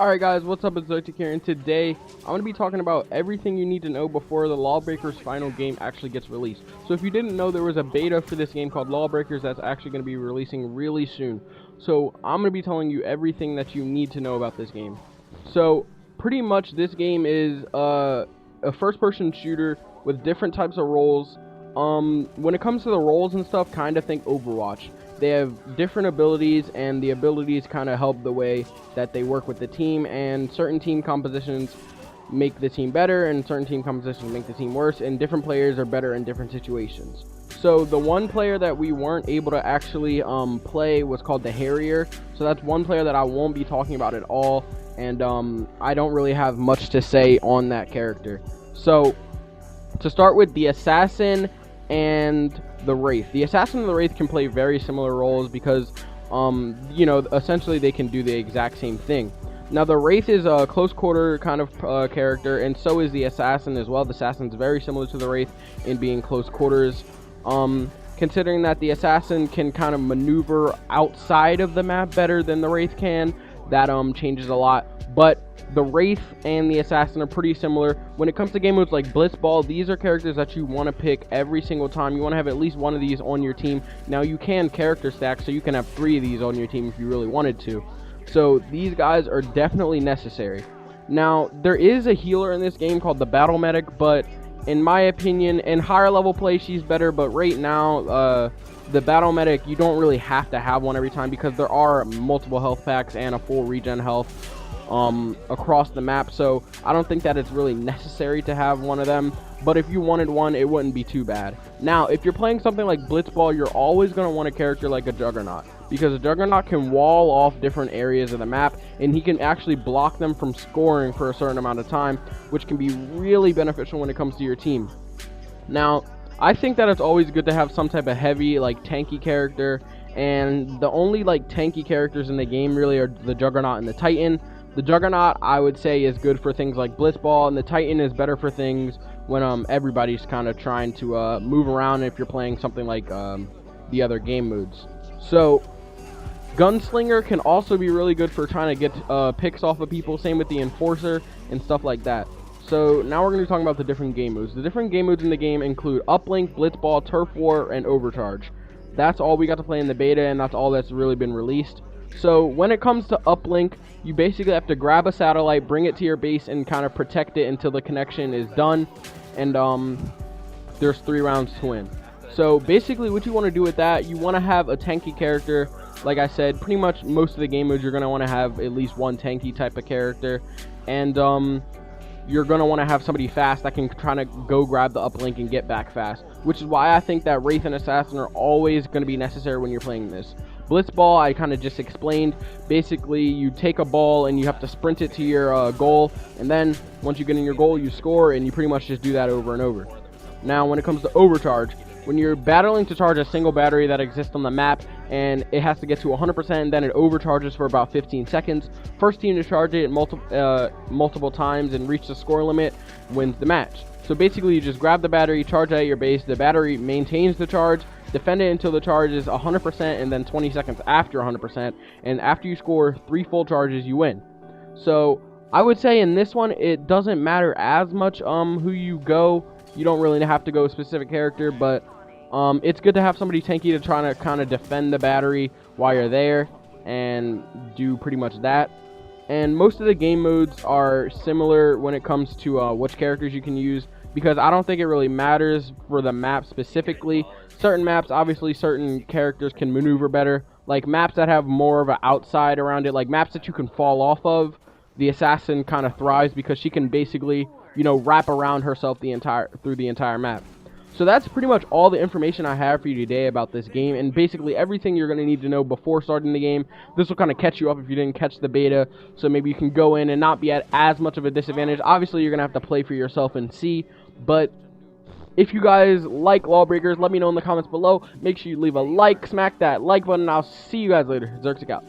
Alright guys, what's up? It's Zotic here, and today I'm going to be talking about everything you need to know before the Lawbreakers final game actually gets released. So if you didn't know, there was a beta for this game called Lawbreakers that's actually going to be releasing really soon. So I'm going to be telling you everything that you need to know about this game. So pretty much this game is a first-person shooter with different types of roles. When it comes to the roles and stuff, kind of think Overwatch. They have different abilities, and the abilities kind of help the way that they work with the team, and certain team compositions make the team better, and certain team compositions make the team worse, and different players are better in different situations. So the one player that we weren't able to actually play was called the Harrier, so that's one player that I won't be talking about at all, and I don't really have much to say on that character. So to start with, the Assassin and the Wraith. The Assassin and the Wraith can play very similar roles because, you know, essentially they can do the exact same thing. Now, the Wraith is a close quarter kind of character, and so is the Assassin as well. The Assassin's very similar to the Wraith in being close quarters. Considering that the Assassin can kind of maneuver outside of the map better than the Wraith can, that changes a lot. But the Wraith and the Assassin are pretty similar. When it comes to game modes like Blitzball, these are characters that you want to pick every single time. You want to have at least one of these on your team. Now, you can character stack, so you can have 3 of these on your team if you really wanted to. So these guys are definitely necessary. Now, there is a healer in this game called the Battle Medic, but in my opinion, in higher level play, she's better. But right now, the Battle Medic, you don't really have to have one every time because there are multiple health packs and a full regen health across the map, so I don't think that it's really necessary to have one of them, but if you wanted one, it wouldn't be too bad. Now, if you're playing something like Blitzball, you're always going to want a character like a Juggernaut, because a Juggernaut can wall off different areas of the map, and he can actually block them from scoring for a certain amount of time, which can be really beneficial when it comes to your team. Now, I think that it's always good to have some type of heavy, like, tanky character, and the only, like, tanky characters in the game really are the Juggernaut and the Titan. The Juggernaut, I would say, is good for things like Blitzball, and the Titan is better for things when everybody's kind of trying to move around if you're playing something like the other game modes. So, Gunslinger can also be really good for trying to get picks off of people, same with the Enforcer and stuff like that. So, now we're going to be talking about the different game modes. The different game modes in the game include Uplink, Blitzball, Turf War, and Overcharge. That's all we got to play in the beta, and that's all that's really been released. So when it comes to Uplink, you basically have to grab a satellite, bring it to your base, and kind of protect it until the connection is done. And there's 3 rounds to win. So basically what you want to do with that, you want to have a tanky character. Like I said, pretty much most of the game modes you're going to want to have at least one tanky type of character. And you're going to want to have somebody fast that can try to go grab the uplink and get back fast. Which is why I think that Wraith and Assassin are always going to be necessary when you're playing this. Blitzball, I kind of just explained. Basically, you take a ball and you have to sprint it to your goal, and then once you get in your goal, you score, and you pretty much just do that over and over. Now, when it comes to Overcharge, when you're battling to charge a single battery that exists on the map, and it has to get to 100%, then it overcharges for about 15 seconds. First team to charge it multiple times and reach the score limit wins the match. So basically, you just grab the battery, charge it at your base, the battery maintains the charge, defend it until the charge is 100%, and then 20 seconds after 100%, and after you score 3 full charges, you win. So I would say in this one, it doesn't matter as much who you go. You don't really have to go a specific character, but it's good to have somebody tanky to try to kind of defend the battery while you're there and do pretty much that. And most of the game modes are similar when it comes to which characters you can use, because I don't think it really matters for the map specifically. Certain maps, obviously, certain characters can maneuver better. Like maps that have more of an outside around it, like maps that you can fall off of, the Assassin kind of thrives because she can basically, you know, wrap around herself through the entire map. So that's pretty much all the information I have for you today about this game, and basically everything you're going to need to know before starting the game. This will kind of catch you up if you didn't catch the beta, so maybe you can go in and not be at as much of a disadvantage. Obviously, you're going to have to play for yourself and see, but if you guys like Lawbreakers, let me know in the comments below. Make sure you leave a like, smack that like button, and I'll see you guys later. Zerxic out.